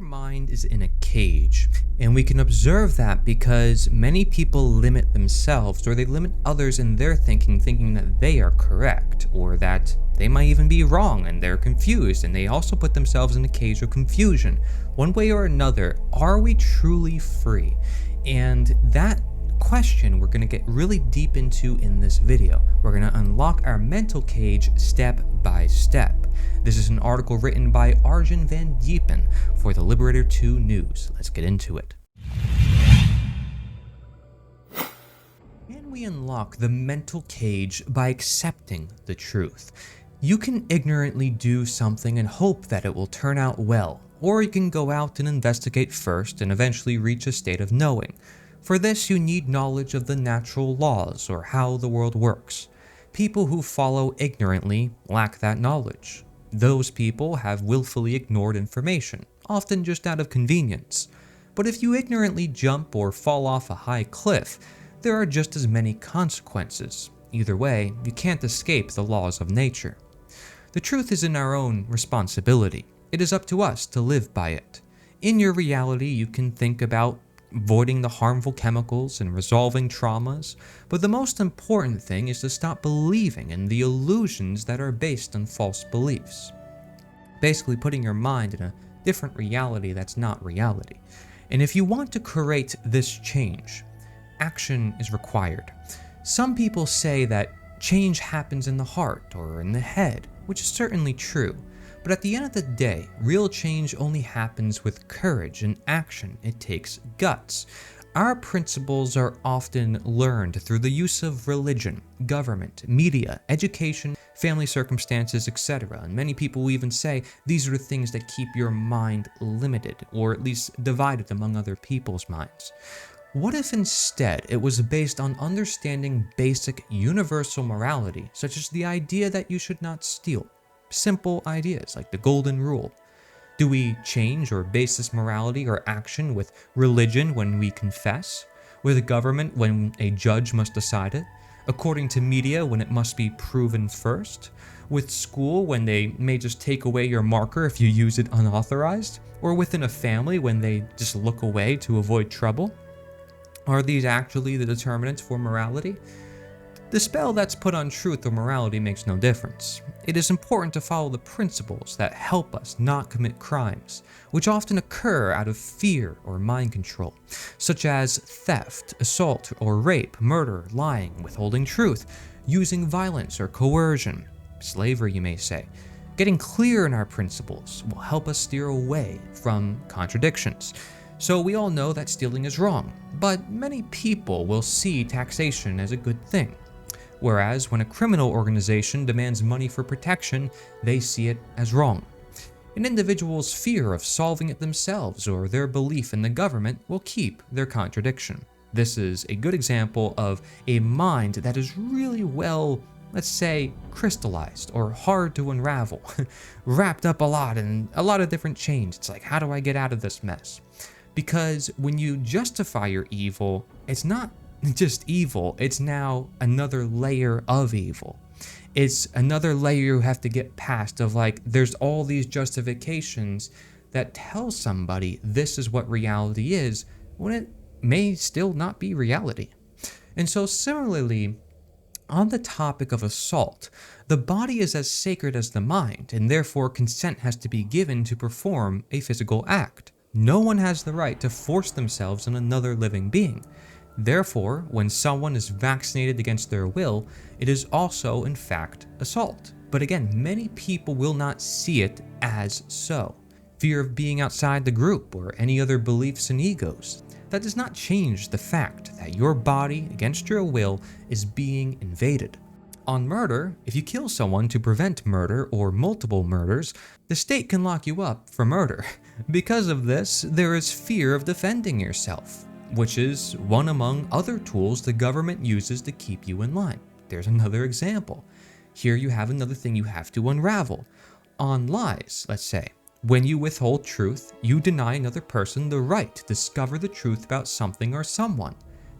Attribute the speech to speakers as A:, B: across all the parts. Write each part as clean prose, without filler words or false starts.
A: mind is in a cage, and we can observe that because many people limit themselves or they limit others in their thinking that they are correct, or that they might even be wrong and they're confused, and they also put themselves in a cage of confusion. One way or another, are we truly free? And that question we're going to get really deep into in this video. We're going to unlock our mental cage step by step. This is an article written by Arjun van Diepen for the Liberator 2 News. Let's get into it. Can we unlock the mental cage by accepting the truth? You can ignorantly do something and hope that it will turn out well, or you can go out and investigate first and eventually reach a state of knowing. For this, you need knowledge of the natural laws or how the world works. People who follow ignorantly lack that knowledge. Those people have willfully ignored information, often just out of convenience. But if you ignorantly jump or fall off a high cliff, there are just as many consequences. Either way, you can't escape the laws of nature. The truth is in our own responsibility. It is up to us to live by it. In your reality, you can think about avoiding the harmful chemicals and resolving traumas, but the most important thing is to stop believing in the illusions that are based on false beliefs. Basically putting your mind in a different reality that's not reality. And if you want to create this change, action is required. Some people say that change happens in the heart or in the head, which is certainly true. But at the end of the day, real change only happens with courage and action. It takes guts. Our principles are often learned through the use of religion, government, media, education, family circumstances, etc. And many people will even say these are the things that keep your mind limited, or at least divided among other people's minds. What if instead it was based on understanding basic universal morality, such as the idea that you should not steal? Simple ideas like the golden rule. Do we change or base this morality or action with religion when we confess? With a government when a judge must decide it? According to media when it must be proven first? With school when they may just take away your marker if you use it unauthorized? Or within a family when they just look away to avoid trouble? Are these actually the determinants for morality? The spell that's put on truth or morality makes no difference. It is important to follow the principles that help us not commit crimes, which often occur out of fear or mind control, such as theft, assault or rape, murder, lying, withholding truth, using violence or coercion, slavery you may say. Getting clear in our principles will help us steer away from contradictions. So we all know that stealing is wrong, but many people will see taxation as a good thing. Whereas when a criminal organization demands money for protection, they see it as wrong. An individual's fear of solving it themselves or their belief in the government will keep their contradiction. This is a good example of a mind that is really well, let's say, crystallized or hard to unravel, wrapped up a lot in a lot of different chains. It's like, how do I get out of this mess? Because when you justify your evil, it's not just evil, it's now another layer of evil. It's another layer you have to get past of like, there's all these justifications that tell somebody this is what reality is, when it may still not be reality. And so similarly, on the topic of assault, the body is as sacred as the mind, and therefore consent has to be given to perform a physical act. No one has the right to force themselves on another living being. Therefore, when someone is vaccinated against their will, it is also, in fact, assault. But again, many people will not see it as so. Fear of being outside the group or any other beliefs and egos. That does not change the fact that your body, against your will, is being invaded. On murder, if you kill someone to prevent murder or multiple murders, the state can lock you up for murder. Because of this, there is fear of defending yourself, which is one among other tools the government uses to keep you in line. There's another example. Here you have another thing you have to unravel. On lies, let's say. When you withhold truth, you deny another person the right to discover the truth about something or someone.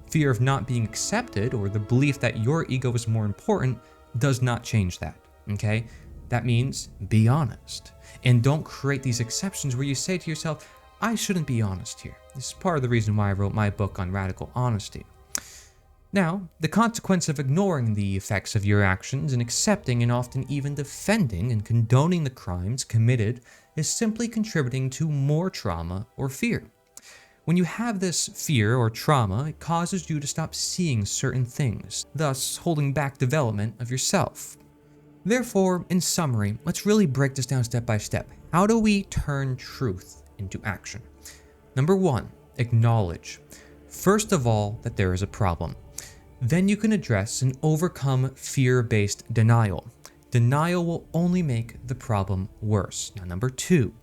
A: Fear of not being accepted or the belief that your ego is more important does not change that, okay? That means be honest. And don't create these exceptions where you say to yourself, I shouldn't be honest here. This is part of the reason why I wrote my book on radical honesty. Now, the consequence of ignoring the effects of your actions and accepting and often even defending and condoning the crimes committed is simply contributing to more trauma or fear. When you have this fear or trauma, it causes you to stop seeing certain things, thus holding back development of yourself. Therefore, in summary, let's really break this down step by step. How do we turn truth into action? Number 1, acknowledge. First of all, that there is a problem. Then you can address and overcome fear-based denial. Denial will only make the problem worse. Now, number 2,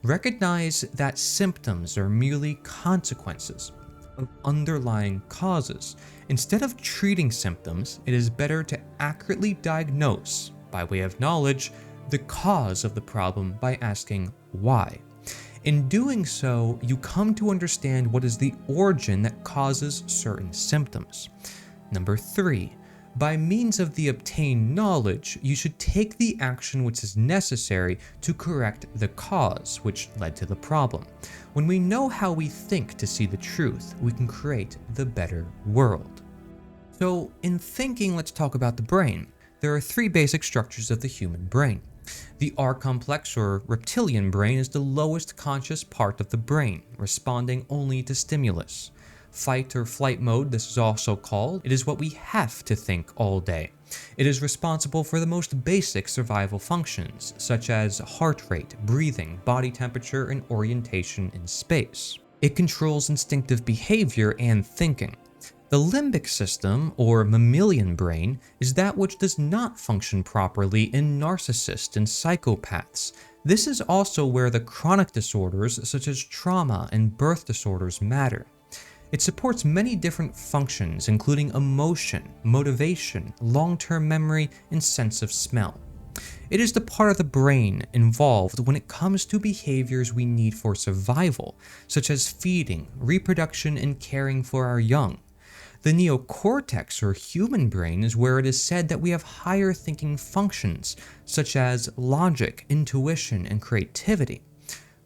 A: recognize that symptoms are merely consequences of underlying causes. Instead of treating symptoms, it is better to accurately diagnose, by way of knowledge, the cause of the problem by asking why. In doing so, you come to understand what is the origin that causes certain symptoms. Number 3, by means of the obtained knowledge, you should take the action which is necessary to correct the cause which led to the problem. When we know how we think to see the truth, we can create the better world. So, in thinking, let's talk about the brain. There are 3 basic structures of the human brain. The R-complex or reptilian brain is the lowest conscious part of the brain, responding only to stimulus. Fight or flight mode, this is also called. It is what we have to think all day. It is responsible for the most basic survival functions, such as heart rate, breathing, body temperature, and orientation in space. It controls instinctive behavior and thinking. The limbic system, or mammalian brain, is that which does not function properly in narcissists and psychopaths. This is also where the chronic disorders such as trauma and birth disorders matter. It supports many different functions, including emotion, motivation, long-term memory, and sense of smell. It is the part of the brain involved when it comes to behaviors we need for survival, such as feeding, reproduction, and caring for our young. The neocortex, or human brain, is where it is said that we have higher thinking functions, such as logic, intuition, and creativity.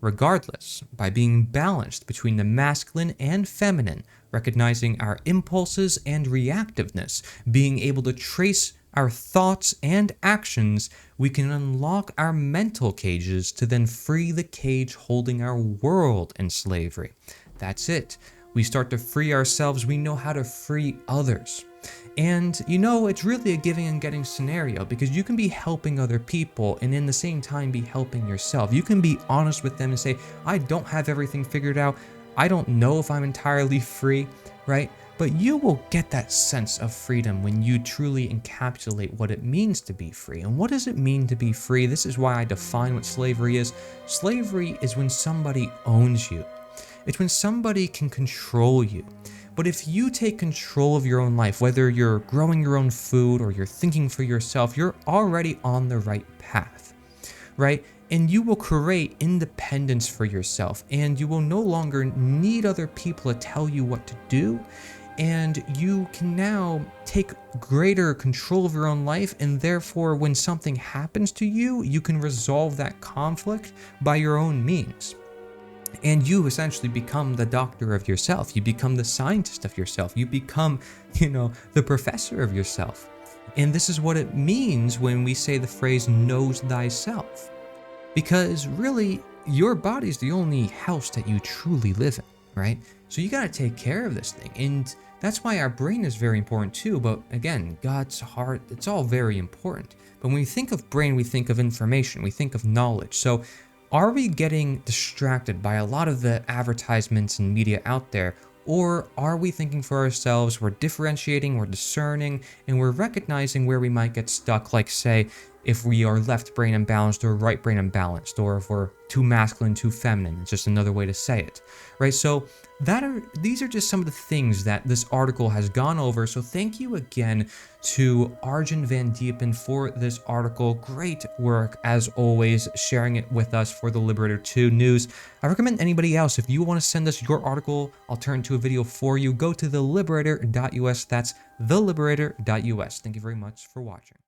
A: Regardless, by being balanced between the masculine and feminine, recognizing our impulses and reactiveness, being able to trace our thoughts and actions, we can unlock our mental cages to then free the cage holding our world in slavery. That's it. We start to free ourselves, we know how to free others. And it's really a giving and getting scenario, because you can be helping other people and in the same time be helping yourself. You can be honest with them and say, I don't have everything figured out. I don't know if I'm entirely free, right? But you will get that sense of freedom when you truly encapsulate what it means to be free. And what does it mean to be free? This is why I define what slavery is. Slavery is when somebody owns you. It's when somebody can control you. But if you take control of your own life, whether you're growing your own food or you're thinking for yourself, you're already on the right path, right? And you will create independence for yourself, and you will no longer need other people to tell you what to do. And you can now take greater control of your own life, and therefore when something happens to you, you can resolve that conflict by your own means. And you essentially become the doctor of yourself. You become the scientist of yourself. You become, the professor of yourself. And this is what it means when we say the phrase knows thyself. Because really, your body's the only house that you truly live in, right? So you gotta take care of this thing. And that's why our brain is very important too. But again, God's heart, it's all very important. But when we think of brain, we think of information, we think of knowledge. So are we getting distracted by a lot of the advertisements and media out there? Or are we thinking for ourselves, we're differentiating, we're discerning, and we're recognizing where we might get stuck, like say, if we are left brain imbalanced or right brain imbalanced, or if we're too masculine, too feminine. It's just another way to say it, right? So these are just some of the things that this article has gone over. So thank you again to Arjun Van Diepen for this article. Great work, as always, sharing it with us for the Liberator 2 news. I recommend anybody else, if you want to send us your article, I'll turn to a video for you. Go to theliberator.us. That's theliberator.us. Thank you very much for watching.